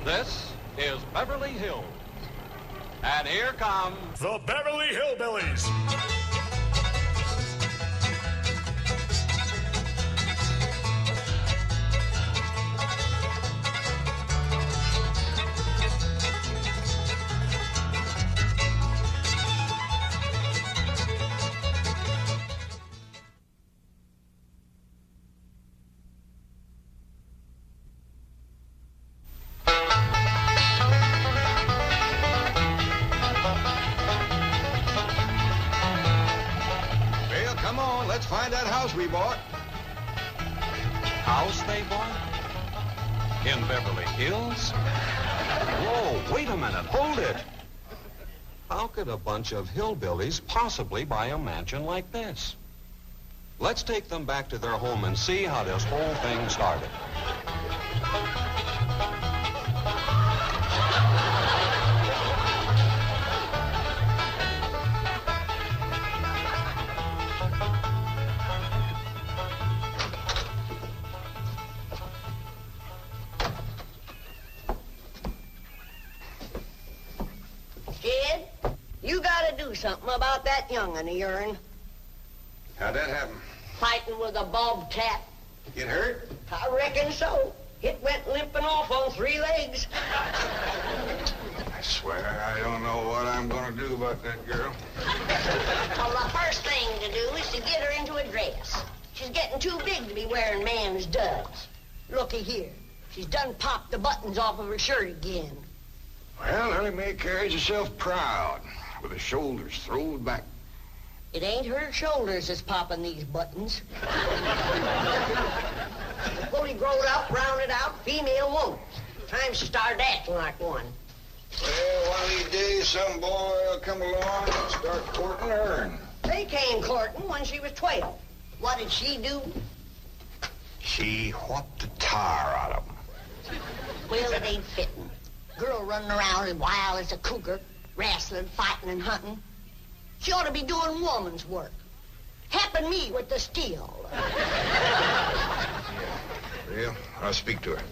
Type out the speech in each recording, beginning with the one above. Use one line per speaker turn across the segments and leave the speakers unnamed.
This is Beverly Hills. And here come
the Beverly Hillbillies.
Let's find that house we bought.
House they bought? In Beverly Hills? Whoa, wait a minute, hold it. How could a bunch of hillbillies possibly buy a mansion like this? Let's take them back to their home and see how this whole thing started.
Jed, you gotta do something about that young'un of yourn.
How'd that happen?
Fighting with a bobcat.
Get hurt?
I reckon so. It went limping off on 3 legs.
I swear I don't know what I'm gonna do about that girl.
Well, the first thing to do is to get her into a dress. She's getting too big to be wearing man's duds. Looky here. She's done popped the buttons off of her shirt again.
Well, Ellie Mae carries herself proud, with her shoulders throwed back.
It ain't her shoulders that's popping these buttons. Fully growed up, rounded out, female woman. Time she started acting like one.
Well, one of these days, some boy will come along and start courting her.
They came courting when she was 12. What did she do?
She whopped the tar out of them.
Well, it ain't fitting. Girl running around as wild as a cougar, wrestling, fighting, and hunting. She ought to be doing woman's work. Helping me with the steel.
Well, I'll speak to her.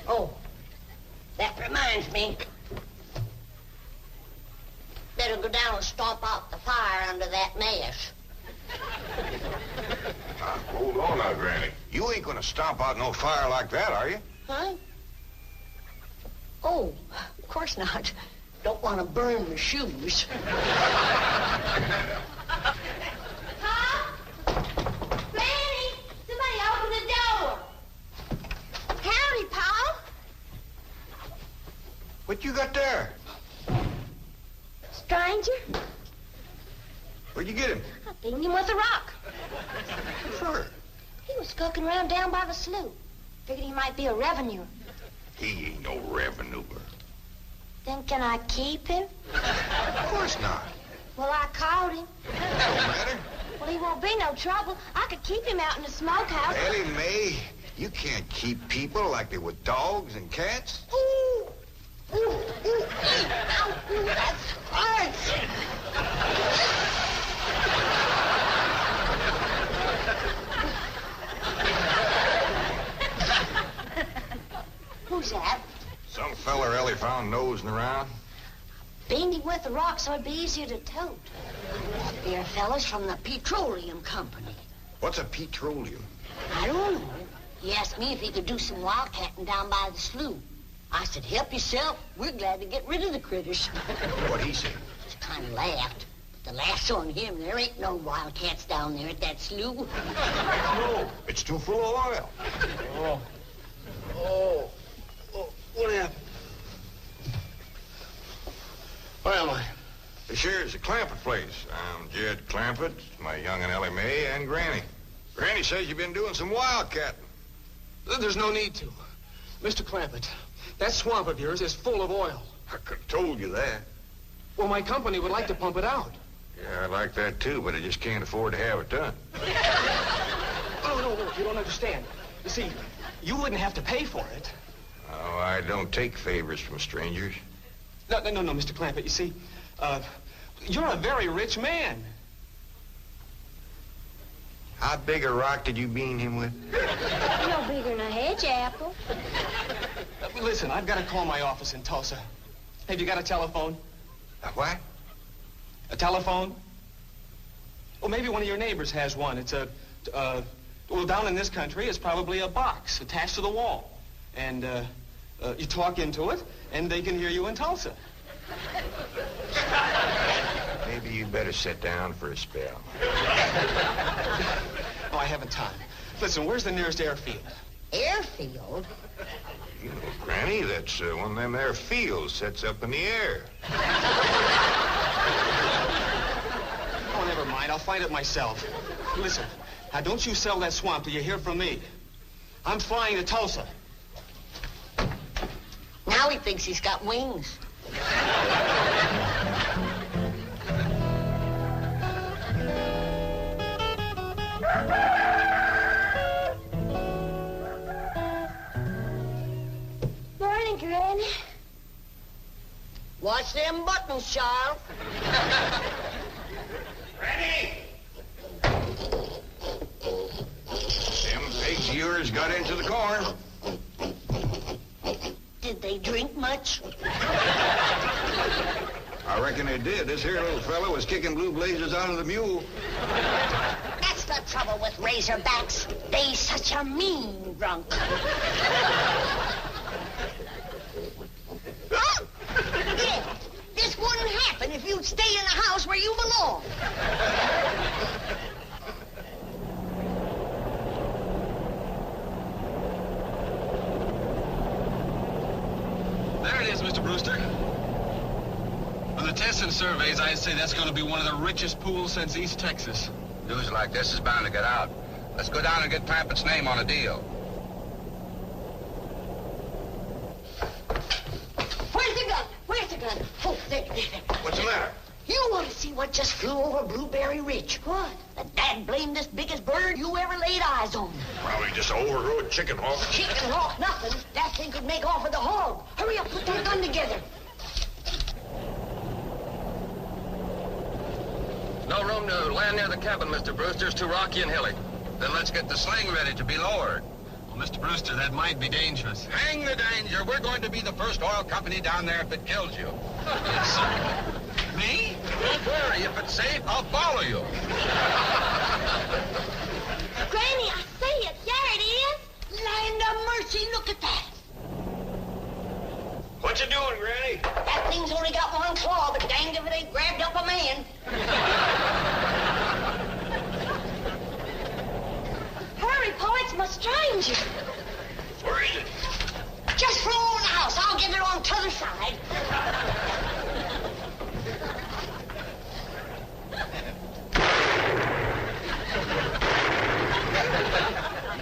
Oh, that reminds me. Better go down and stomp out the fire under that mess.
Hold on now, Granny. You ain't gonna stomp out no fire like that, are you?
Huh? Oh, of course not. Don't want to burn my shoes.
Huh? Granny! Somebody open the door! Howdy, Pa.
What you got there?
Stranger?
Where'd you get him?
I beat him with a rock.
Sure.
He was skulking around down by the slough. Figured he might be a revenue.
He ain't no revenue.
Then can I keep him?
Of course not.
Well, I caught him.
Don't matter.
Well, he won't be no trouble. I could keep him out in the smokehouse.
Ellie Mae, you can't keep people like they were dogs and cats.
Ooh! Ooh! Ooh! Ow! Ooh, that's hard!
Who's that?
Some feller Ellie found nosing around.
Beaned him with a rock so it'd be easier to tote.
They're fellas from the petroleum company.
What's a petroleum?
I don't know. He asked me if he could do some wildcatting down by the slough. I said, help yourself. We're glad to get rid of the critters.
What'd he say?
Just kind of laughed. But the last on him, there ain't no wildcats down there at that slough.
No, it's too full of oil.
Oh, what happened? Where am I?
This here's the Clampett place. I'm Jed Clampett, my young'un Ellie Mae, and Granny. Granny says you've been doing some wildcatting.
There's no need to. Mr. Clampett, that swamp of yours is full of oil.
I could have told you that.
Well, my company would like to pump it out.
Yeah, I like that too, but I just can't afford to have it done.
Oh, no, you don't understand. You see, you wouldn't have to pay for it.
Oh, I don't take favors from strangers.
No, Mr. Clampett, you see, you're a very rich man.
How big a rock did you bean him with?
No bigger than a hedge apple.
Listen, I've got to call my office in Tulsa. Have you got a telephone?
A what?
A telephone? Well, maybe one of your neighbors has one. It's well, down in this country, it's probably a box attached to the wall. And, you talk into it, and they can hear you in Tulsa.
Maybe you better sit down for a spell.
Oh, I haven't time. Listen, where's the nearest airfield?
Airfield?
You know, Granny, that's one of them there fields sets up in the air.
Oh, never mind. I'll find it myself. Listen, now don't you sell that swamp till you hear from me. I'm flying to Tulsa.
Now he thinks he's got wings.
Morning, Granny.
Watch them buttons, child.
Granny! Them pigs of yours got into the corn.
Did they drink much?
I reckon they did. This here little fella was kicking blue blazes out of the mule.
That's the trouble with razorbacks. They such a mean drunk. Yeah, this wouldn't happen if you'd stay in the house where you belong.
There it is, Mr. Brewster. On the tests and surveys, I'd say that's going to be one of the richest pools since East Texas.
News like this is bound to get out. Let's go down and get Clampett's name on a deal.
Where's the gun? Where's the gun? Oh, there.
What's the matter?
You want to see what just flew over Blueberry Ridge? What? The dad-blamedest biggest bird you ever laid eyes on.
Probably just an overgrown chicken hawk.
Chicken hawk, nothing. That thing could make off with the hog. Hurry up, put that gun together.
No room to land near the cabin, Mr. Brewster. It's too rocky and hilly. Then let's get the sling ready to be lowered.
Well, Mr. Brewster, that might be dangerous.
Hang the danger. We're going to be the first oil company down there if it kills you.
Yes, sir. Me?
Don't worry. If it's safe, I'll follow you.
Granny, I see it. There it is.
Land of mercy, look at that.
What you doing, Granny?
That thing's only got one claw, but danged if it ain't grabbed up a man.
Hurry, Pa, it's my stranger.
Where is it?
Just throw it in the house. I'll get it on t'other side.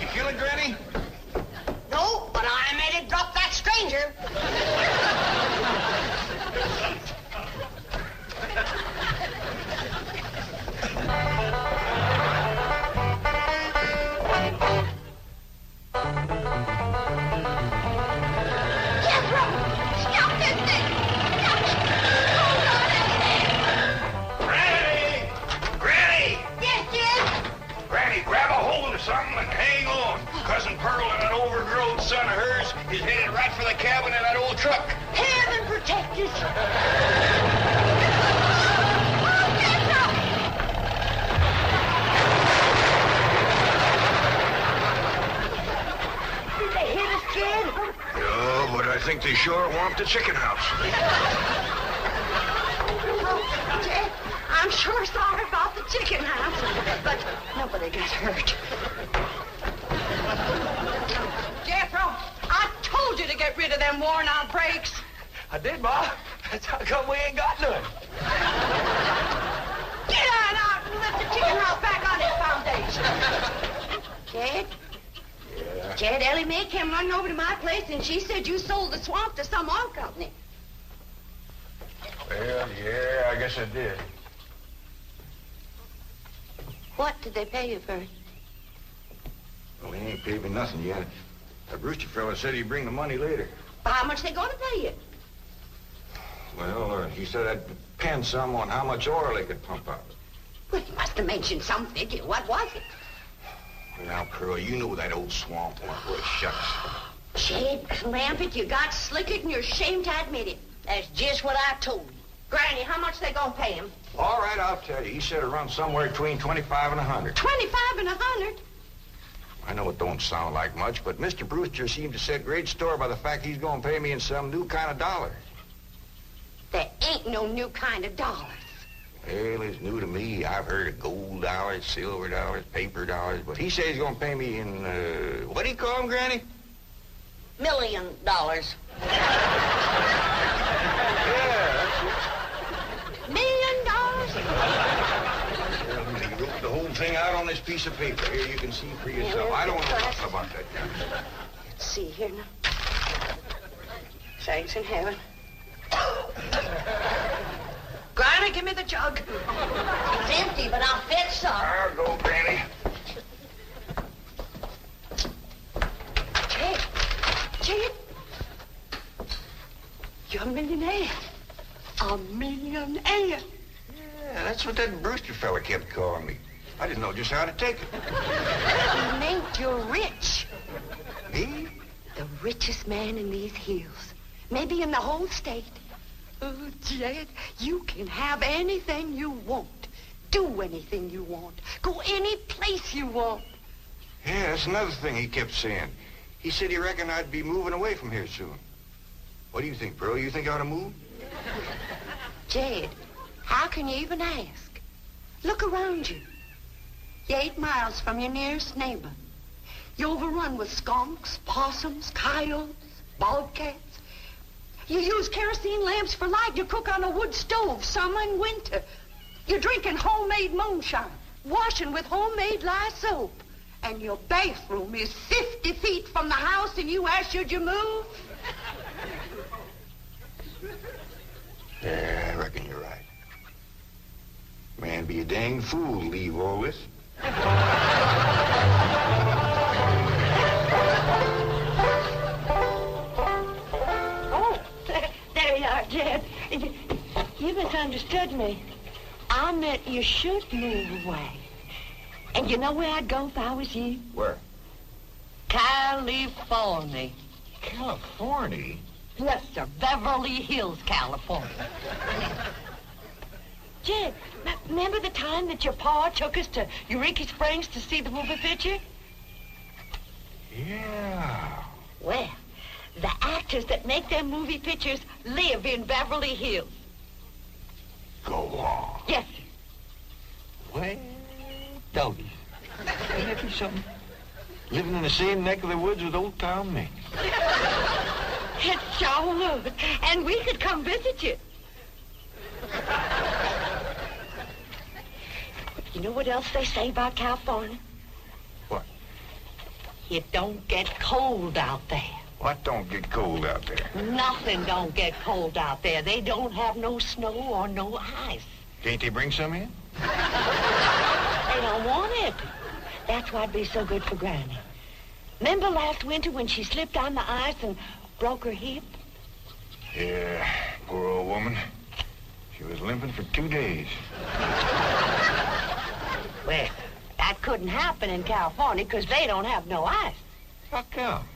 You kill it, Granny?
No, but I made it drop that stranger.
Jethro! Stop this thing! Stop it! Hold on,
Granny! Granny!
Yes, Jed?
Granny, grab a hold of something and hang on. Cousin Pearl and that overgrown son of hers is headed right for the cabin in that old truck.
Heaven protect us. Did they hit us, Jed?
No, but I think they sure want the chicken house.
Oh, Jed, I'm sure sorry about the chicken house, but nobody got hurt.
Jethro, I told you to get rid of them worn-out brakes.
I did, Ma. That's how come we ain't got none.
Get on out and lift the chicken house back on its foundation.
Jed?
Yeah.
Jed, Ellie Mae came running over to my place, and she said you sold the swamp to some oil company.
Well, yeah, I guess I did.
What did they pay you for it?
Well, he ain't paid me nothing yet. The Brewster fella said he'd bring the money later.
Well, how much they gonna pay you?
Well, he said I'd depend some on how much oil they could pump out.
Well, he must have mentioned some figure. What was it?
Now, Pearl, you know that old swamp won't worth shucks.
Jed Clampett, you got slicker and you're ashamed to admit it.
That's just what I told you.
Granny, how much they gonna pay him?
All right, I'll tell you. He said it runs somewhere between 25 and 100.
25 and 100?
I know it don't sound like much, but Mr. Brewster seemed to set great store by the fact he's going to pay me in some new kind of dollar.
There ain't no new kind of dollars.
Well, it's new to me. I've heard of gold dollars, silver dollars, paper dollars, but he says he's going to pay me in, what do you call them, Granny?
$1 million.
Yeah,
$1 million?
he wrote the whole thing out on this piece of paper. Here, you can see for yourself. I don't know nothing about that.
Let's see here now. Thanks in heaven. Granny, give me the jug.
It's empty, but I'll fetch some.
I'll go, Granny.
Jed, you're a millionaire. A millionaire.
Yeah, that's what that Brewster fella kept calling me. I didn't know just how to take it.
He meant you're rich.
Me?
The richest man in these hills. Maybe in the whole state. Oh, Jed, you can have anything you want. Do anything you want. Go any place you want.
Yeah, that's another thing he kept saying. He said he reckoned I'd be moving away from here soon. What do you think, Pearl? You think I ought to move?
Jed, how can you even ask? Look around you. You're 8 miles from your nearest neighbor. You're overrun with skunks, possums, coyotes, bobcats. You use kerosene lamps for light. You cook on a wood stove, summer and winter. You're drinking homemade moonshine, washing with homemade lye soap. And your bathroom is 50 feet from the house, and you ask, should you move?
Yeah, I reckon you're right. Man, be a dang fool to leave all this.
Oh, there you are, Jed. You misunderstood me. I meant you should move away. And you know where I'd go if I was you?
Where?
California.
California?
Yes, sir. Beverly Hills, California. Jed, remember the time that your pa took us to Eureka Springs to see the movie picture?
Yeah.
Well, the actors that make them movie pictures live in Beverly Hills.
Go on.
Yes, sir.
Well, doggy. Ain't that be something? Living in the same neck of the woods with old Tom Mink.
It sure would. And we could come visit you. You know what else they say about California?
What?
It don't get cold out there.
What don't get cold out there?
Nothing don't get cold out there. They don't have no snow or no ice.
Can't they bring some in?
They don't want it. That's why'd be so good for Granny. Remember last winter when she slipped on the ice and broke her hip?
Yeah, poor old woman. She was limping for 2 days.
Well, that couldn't happen in California because they don't have no ice.
How come?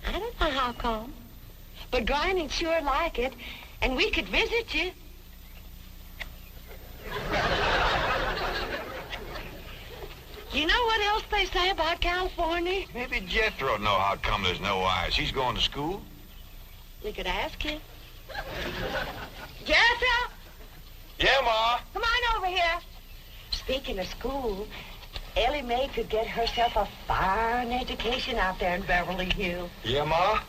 I don't know how come. But Granny'd sure like it, and we could visit you. You know what else they say about California?
Maybe Jethro know how come there's no ice. He's going to school.
We could ask him. Jethro!
Yeah, Ma.
Come on over here. Speaking of school, Ellie Mae could get herself a fine education out there in Beverly Hills.
Yeah, Ma?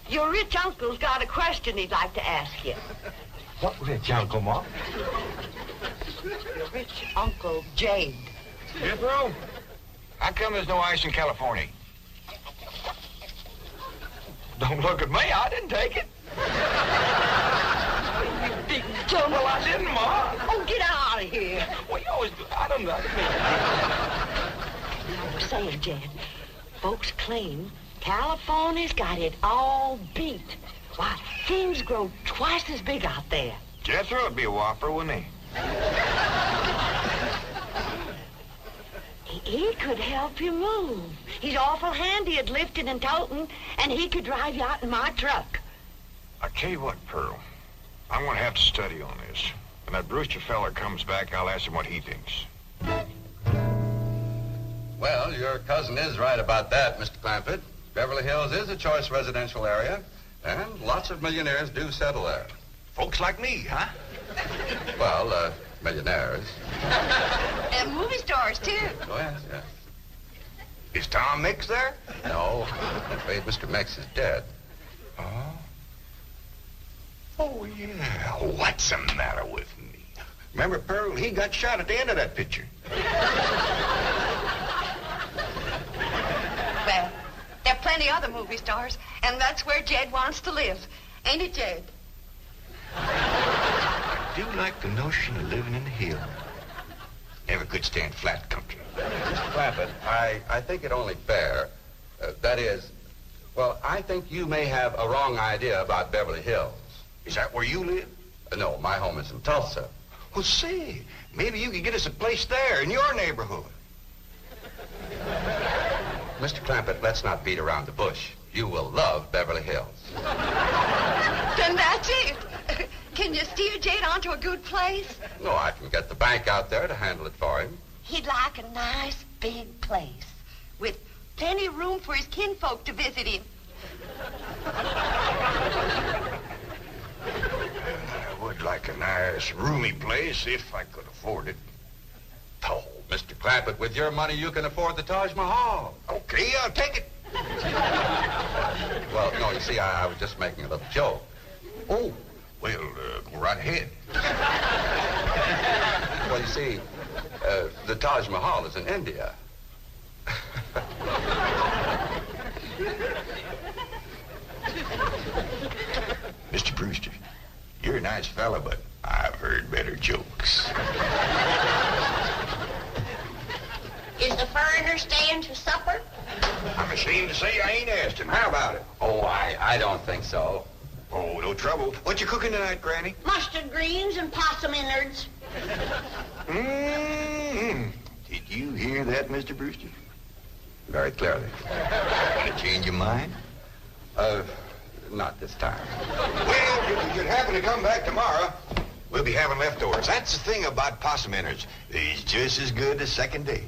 Your rich uncle's got a question he'd like to ask you.
What rich uncle, Ma?
Your rich Uncle Jade.
Jethro? How come there's no ice in California? Don't look at me. I didn't take it. You big dumb. Well, I didn't, Ma.
Oh, get out of here.
Well, you always do. I don't know.
I was saying, Jed, folks claim California's got it all beat. Why, things grow twice as big out there.
Jethro would be a whopper, wouldn't he?
He could help you move. He's awful handy at lifting and toting, and he could drive you out in my truck.
I tell you what, Pearl. I'm going to have to study on this. When that Brewster fella comes back, I'll ask him what he thinks.
Well, your cousin is right about that, Mr. Clampett. Beverly Hills is a choice residential area, and lots of millionaires do settle there.
Folks like me, huh?
Well, millionaires.
And movie stars, too.
Oh, yes, yes.
Is Tom Mix there?
No, I'm afraid Mr. Mix is dead.
Oh? Oh, yeah. What's the matter with me? Remember, Pearl, he got shot at the end of that picture.
Well, there are plenty other movie stars, and that's where Jed wants to live. Ain't it, Jed?
I do like the notion of living in the hills. Never could stand flat country.
Mr. Clampett, I think it only fair. That is, well, I think you may have a wrong idea about Beverly Hills.
Is that where you live?
No, my home is in Tulsa.
Well, say, maybe you could get us a place there in your neighborhood.
Mr. Clampett, let's not beat around the bush. You will love Beverly Hills.
Then that's it. Can you steer Jed onto a good place?
No, I can get the bank out there to handle it for him.
He'd like a nice big place with plenty of room for his kinfolk to visit him.
I would like a nice, roomy place if I could afford it.
Oh, Mr. Clampett, with your money, you can afford the Taj Mahal.
Okay, I'll take it.
Well, no, you see, I was just making a little joke.
Oh, well, go right ahead.
Well, you see, the Taj Mahal is in India.
Mr. Brewster, you're a nice fella, but I've heard better jokes.
Is the foreigner staying to supper?
I'm ashamed to say I ain't asked him. How about it?
Oh, I don't think so.
Oh, no trouble. What you cooking tonight, Granny?
Mustard greens and possum innards.
Mm-hmm. Did you hear that, Mr. Brewster?
Very clearly.
Want to change your mind?
Not this time.
Well, if you happen to come back tomorrow, we'll be having leftovers. That's the thing about possum innards. They's just as good the second day.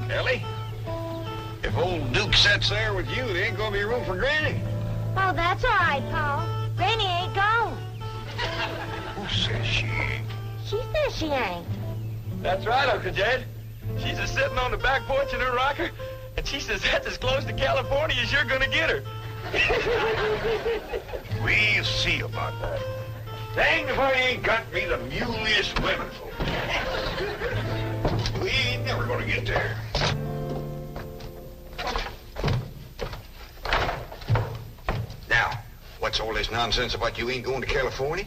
Ellie, if old Duke sits there with you, there ain't gonna be room for Granny.
Oh, that's all right, Paul. Granny ain't gone.
Who says she ain't?
She says she ain't.
That's right, Uncle Jed. She's just sitting on the back porch in her rocker, and she says that's as close to California as you're gonna get her.
We'll see about that. Dang if I ain't got me the muliest women folk. We ain't never gonna get there. Now, what's all this nonsense about you ain't going to California?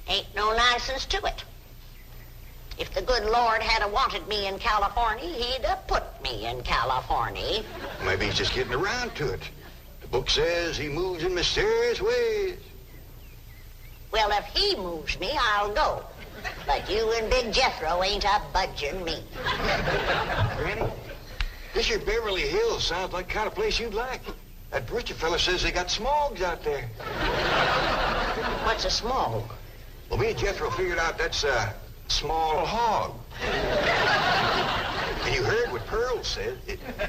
Ain't no nonsense to it. If the good Lord had wanted me in California, he'd have put me in California.
Maybe he's just getting around to it. The book says he moves in mysterious ways.
Well, if he moves me, I'll go. But you and Big Jethro ain't a budging me.
Granny, this here Beverly Hills sounds like the kind of place you'd like. That Brewster fella says they got smogs out there.
What's a smog?
Well, me and Jethro figured out that's a small hog. And you heard what Pearl said.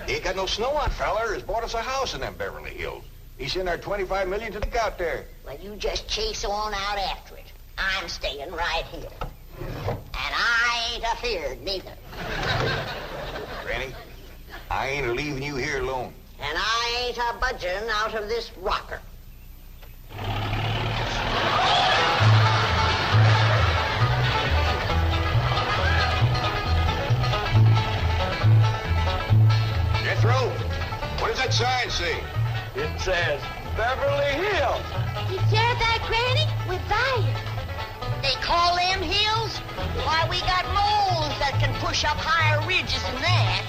He ain't got no snow on, fella, has bought us a house in them Beverly Hills. He's in our $25 million to look out there.
Well, you just chase on out after it. I'm staying right here. And I ain't afeared neither.
Granny, I ain't leaving you here alone.
And I ain't a budging out of this rocker.
Jethro, what does that sign say?
It says Beverly Hills.
You share that, Granny? With Baer.
They call them hills? Why, we got moles that can push up higher ridges than that.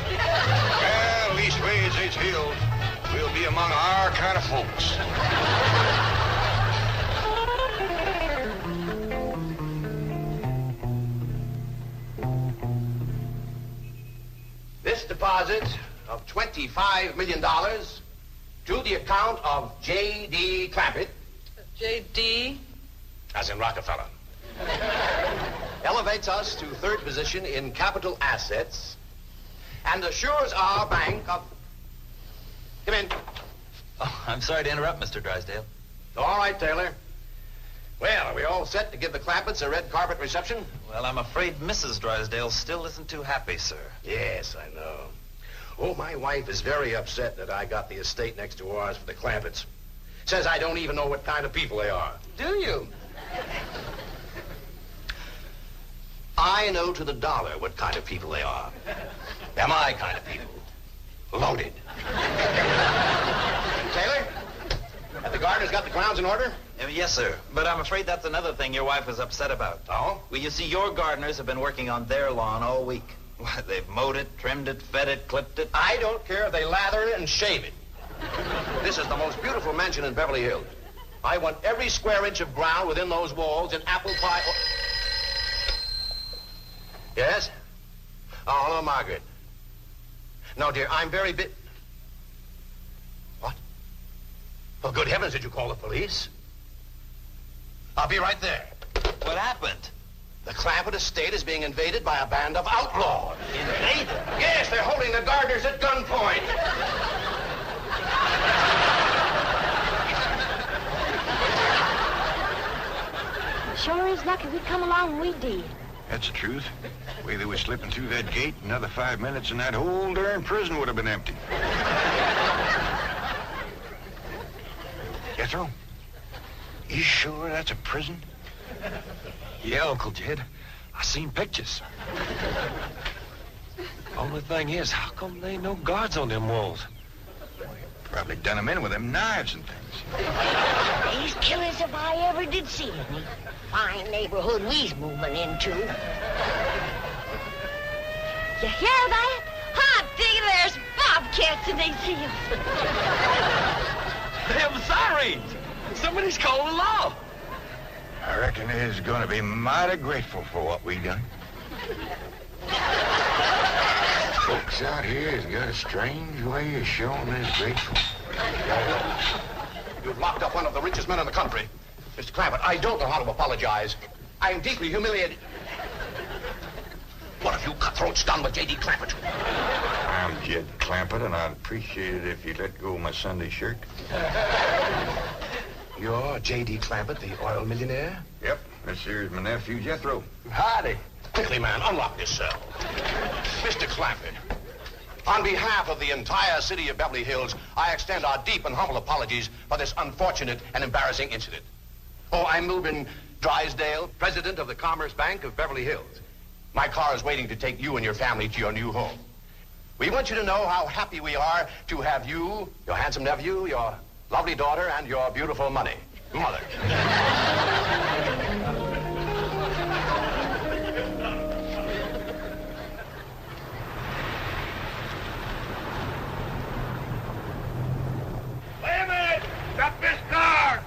Well, leastways, these hills will be among our kind of folks. deposit of $25 million to the account of J.D. Clampett.
J.D.?
As in Rockefeller. Elevates us to third position in capital assets and assures our bank of... Come in.
Oh, I'm sorry to interrupt, Mr. Drysdale.
All right, Taylor. Well, are we all set to give the Clampetts a red carpet reception?
Well, I'm afraid Mrs. Drysdale still isn't too happy, sir.
Yes, I know. Oh, my wife is very upset that I got the estate next to ours for the Clampetts. Says I don't even know what kind of people they are. Do you? I know to the dollar what kind of people they are. They're my kind of people. Loaded. Taylor, have the gardeners got the grounds in order?
Yes, sir. But I'm afraid that's another thing your wife is upset about.
Oh?
Well, you see, your gardeners have been working on their lawn all week. Why, they've mowed it, trimmed it, fed it, clipped it.
I don't care if they lather it and shave it. This is the most beautiful mansion in Beverly Hills. I want every square inch of ground within those walls in apple pie... Yes? Oh, hello, Margaret. No, dear, I'm very What? Oh, good heavens, did you call the police? I'll be right there.
What happened?
The Clampett estate is being invaded by a band of outlaws.
Invaded?
Yes, they're holding the gardeners at gunpoint.
Sure is lucky we come along when we did.
That's the truth. The way they were slipping through that gate, another 5 minutes and that whole darn prison would have been empty. Jethro, you sure that's a prison?
Yeah, Uncle Jed. I seen pictures. Only thing is, how come there ain't no guards on them walls?
Probably done them in with them knives and things.
These killers if I ever did see any. Fine neighborhood we's moving into.
You hear that? Hot diggity, there's bobcats in these hills.
Them sirens! Somebody's calling the law.
I reckon they's gonna be mighty grateful for what we done. Folks out here has got a strange way of showing they're grateful.
You've locked up one of the richest men in the country. Mr. Clampett, I don't know how to apologize. I am deeply humiliated. What have you cutthroats done with J.D. Clampett?
I'm Jed Clampett, and I'd appreciate it if you'd let go of my Sunday shirt.
You're J.D. Clampett, the oil millionaire?
Yep, this here's my nephew, Jethro.
Howdy. Quickly, man, unlock this cell. Mr. Clampett, on behalf of the entire city of Beverly Hills, I extend our deep and humble apologies for this unfortunate and embarrassing incident. Oh, I'm Milburn Drysdale, president of the Commerce Bank of Beverly Hills. My car is waiting to take you and your family to your new home. We want you to know how happy we are to have you, your handsome nephew, your lovely daughter, and your beautiful mother.
Wait a minute! Stop this car!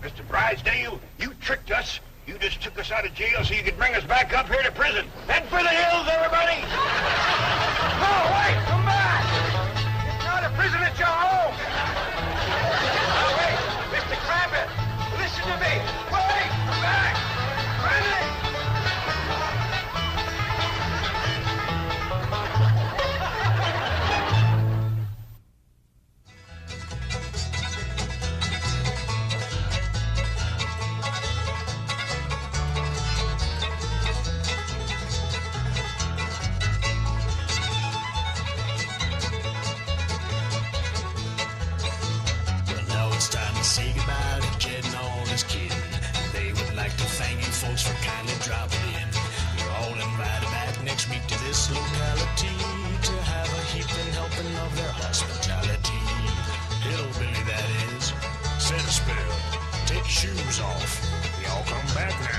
Mr. Drysdale, you tricked us. You just took us out of jail so you could bring us back up here to prison. Head for the hills, everybody! No, wait! Come back! It's not a prison, it's your home!
Now, wait! Mr. Clampett, listen to me! Wait! Come back! Ready!
Say goodbye to Jed and all his kidding. They would like to thank you folks for kindly dropping in. You're all invited back next week to this locality to have a heaping helping of their hospitality. Hillbilly, that is. Set a spell. Take your shoes off. Y'all come back now.